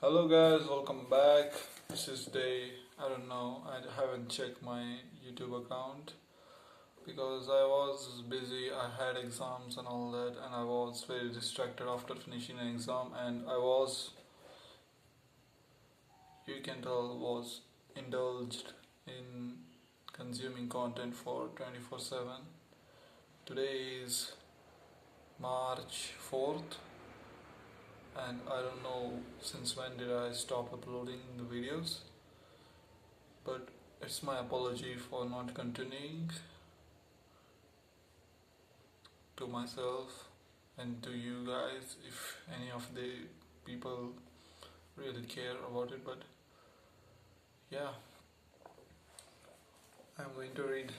Hello guys, welcome back. This is day, I don't know, I haven't checked my YouTube account because I was busy. I had exams and all that, and I was very distracted after finishing an exam, and you can tell, was indulged in consuming content for 24/7. Today is March 4th, and I don't know since when did I stop uploading the videos, but it's my apology for not continuing to myself and to you guys if any of the people really care about it. But yeah, I'm going to read.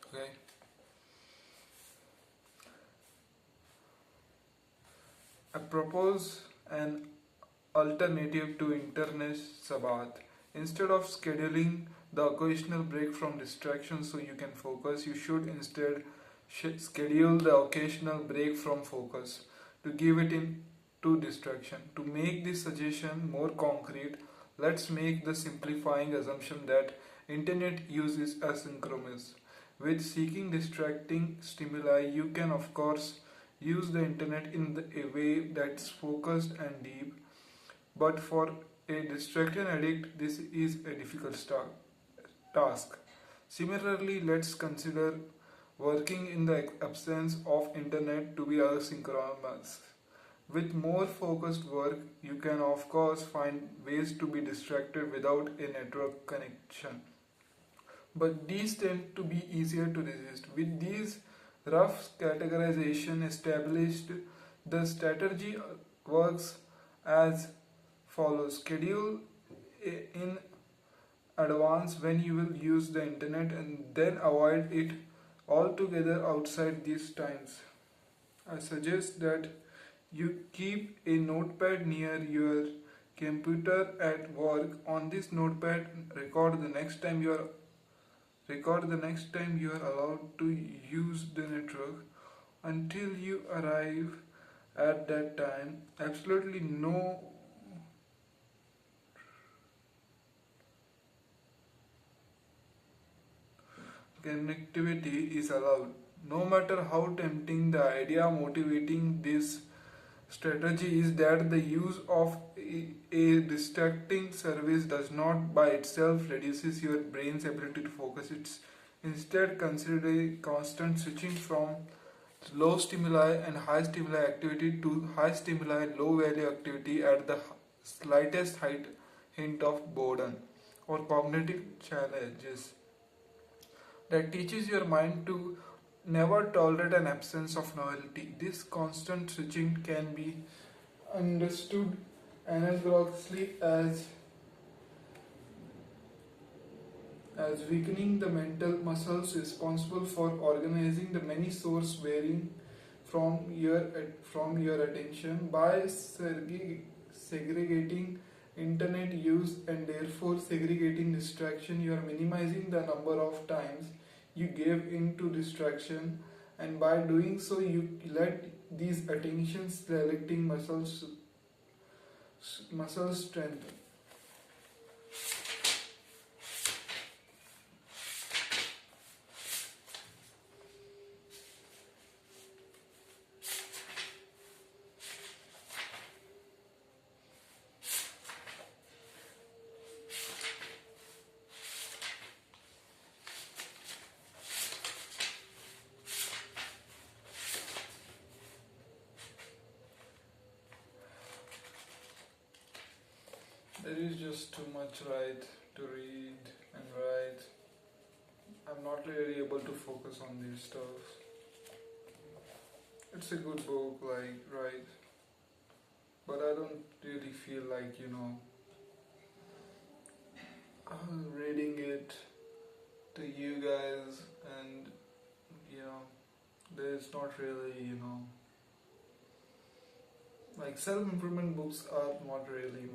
Okay, I propose an alternative to internet sabbath. Instead of scheduling the occasional break from distractions so you can focus, you should instead schedule the occasional break from focus to give it in to distraction. To make this suggestion more concrete, let's make the simplifying assumption that internet use is asynchronous. With seeking distracting stimuli, you can of course use the internet in a way that's focused and deep, but for a distraction addict, this is a difficult task. Similarly, let's consider working in the absence of internet to be asynchronous. With more focused work, you can of course find ways to be distracted without a network connection. But these tend to be easier to resist. With these rough categorization established, the strategy works as follows. Schedule in advance when you will use the internet and then avoid it altogether outside these times. I suggest that you keep a notepad near your computer at work. On this notepad, record the next time you are allowed to use the network until you arrive at that time. Absolutely no connectivity is allowed. No matter how tempting, the idea motivating this strategy is that the use of a distracting service does not by itself reduces your brain's ability to focus. It's instead consider a constant switching from low stimuli and high stimuli activity to high stimuli low value activity at the slightest hint of boredom or cognitive challenges that teaches your mind to never tolerate an absence of novelty. This constant switching can be understood analogously as weakening the mental muscles responsible for organizing the many sources varying from your attention. By segregating internet use and therefore segregating distraction, you are minimizing the number of times you give in to distraction, and by doing so you let these attention selecting muscles strengthen. There is just too much to read and write. I'm not really able to focus on this stuff. It's a good book, right? But I don't really feel like, reading it to you guys, and, there's not really, like self improvement books are not really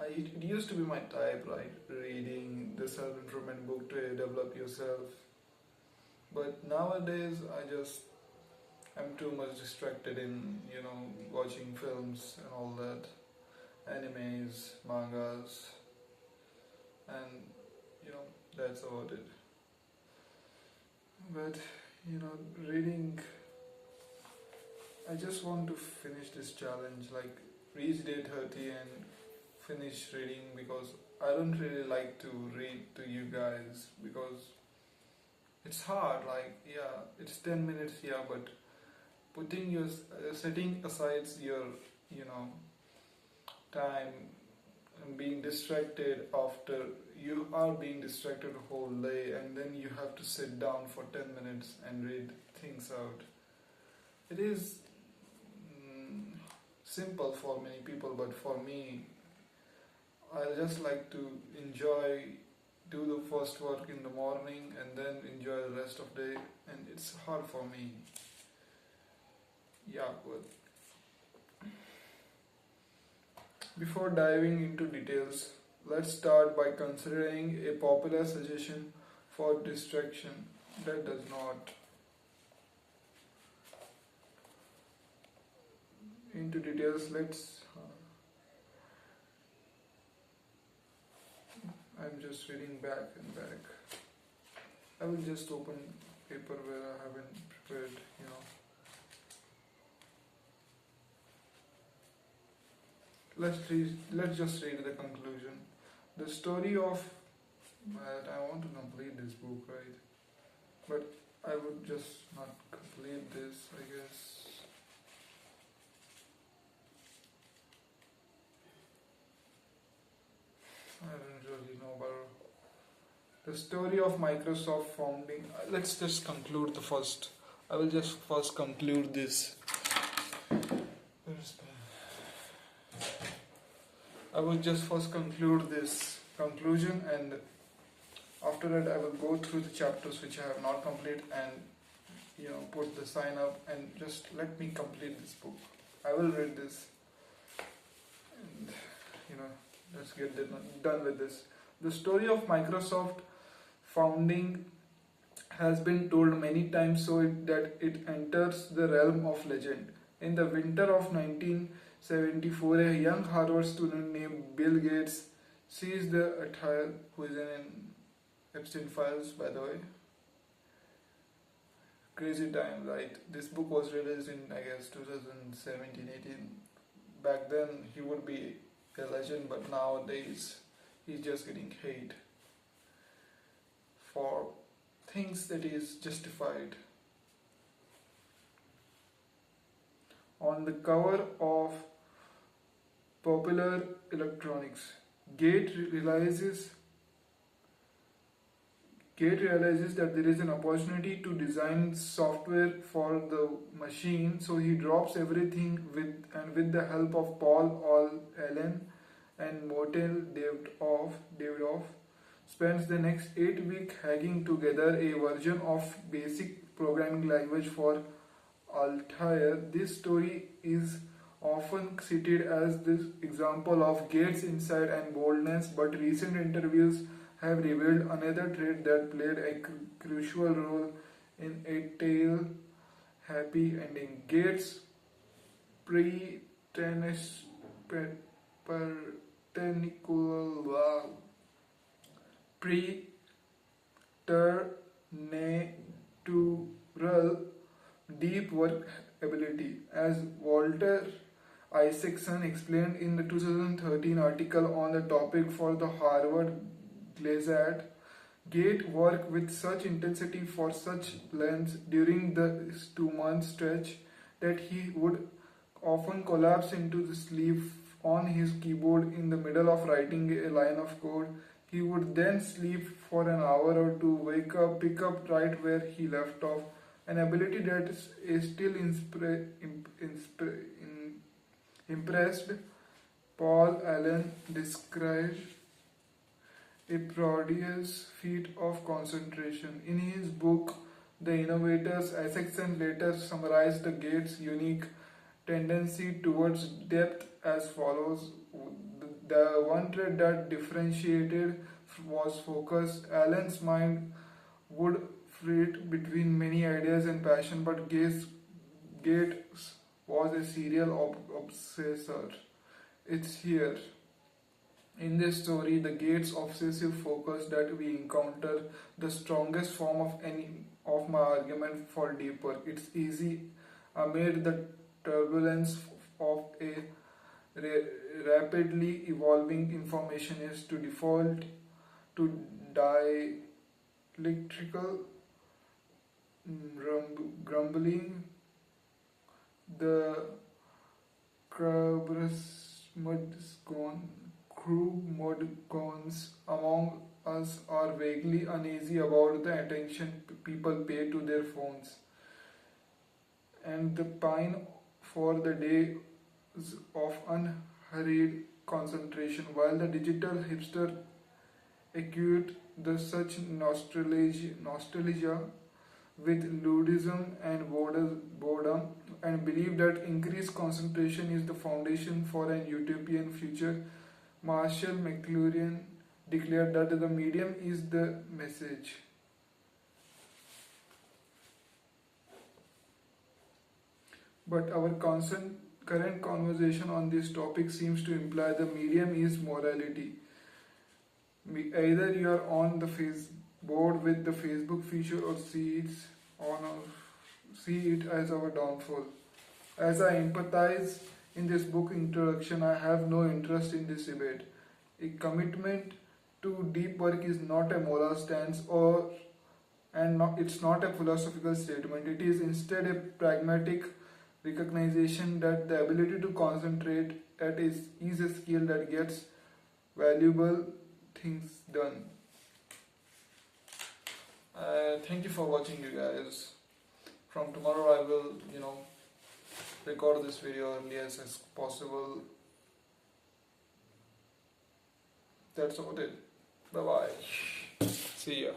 it used to be my type, right? Reading the self improvement book to develop yourself. But nowadays, I just I'm too much distracted in, watching films and all that, animes, mangas, and that's about it. But reading, I just want to finish this challenge, like reach day 30 and finish reading, because I don't really like to read to you guys because it's hard. Like, yeah, it's 10 minutes, yeah, but putting your setting aside your you know time and being distracted after you are being distracted the whole day, and then you have to sit down for 10 minutes and read things out. It is simple for many people, but for me, I just like to enjoy, do the first work in the morning and then enjoy the rest of the day, and it's hard for me. Yeah, but before diving into details, let's start by considering a popular suggestion for distraction that does not. Into details, I'm just reading back and back. I will just open paper where I haven't prepared. Let's just read the conclusion. The story of. I want to complete this book, right? But I would just not complete this, I guess. I don't really know about the story of Microsoft founding. Let's just conclude the first. I will just first conclude this. I will just first conclude this conclusion, and after that I will go through the chapters which I have not completed and put the sign up, and just let me complete this book. I will read this, and let's get done with this. The story of Microsoft founding has been told many times that it enters the realm of legend. In the winter of 1974, a young Harvard student named Bill Gates sees the attire, who is in Epstein Files, by the way. Crazy time, right? This book was released in, I guess, 2017-18. Back then, he would be a legend, but nowadays, he's just getting hate for things that is justified. On the cover of Popular Electronics, Gates realizes that there is an opportunity to design software for the machine, so he drops everything with the help of Paul Allen and Morten Davidoff spends the next 8 weeks hacking together a version of basic programming language for Altair. This story is often cited as the example of Gates' insight and boldness, but recent interviews have revealed another trait that played a crucial role in a tale happy ending. Gates' preternatural deep work ability. As Walter Isaacson explained in the 2013 article on the topic for the Harvard Gazette, Gate worked with such intensity for such lengths during the 2 month stretch that he would often collapse into the sleep on his keyboard in the middle of writing a line of code. He would then sleep for an hour or two, wake up, pick up right where he left off, an ability that is still impressed. Paul Allen described a prodigious feat of concentration. In his book, The Innovators, Isaacson later summarized the Gates' unique tendency towards depth as follows. The one trait that differentiated was focus. Allen's mind would flit between many ideas and passion, but Gates Gates was a serial obsessor. It's here. In this story, the Gates obsessive focus that we encounter the strongest form of any of my argument fall deeper. It's easy amid the turbulence of a rapidly evolving information is to default to dialectical grumbling, the Krugmodgons among us are vaguely uneasy about the attention people pay to their phones, and the pine for the days of unhurried concentration, while the digital hipster acute the such nostalgia with ludism and boredom, and believe that increased concentration is the foundation for an utopian future. Marshall McLuhan declared that the medium is the message. But our current conversation on this topic seems to imply the medium is morality. Either you are on the board with the Facebook feature or see it as our downfall. As I empathize in this book introduction, I have no interest in this debate. A commitment to deep work is not a moral stance it's not a philosophical statement. It is instead a pragmatic recognition that the ability to concentrate is a skill that gets valuable things done. Thank you for watching, you guys. From tomorrow I will, record this video early as possible. That's all it. Bye bye. See ya.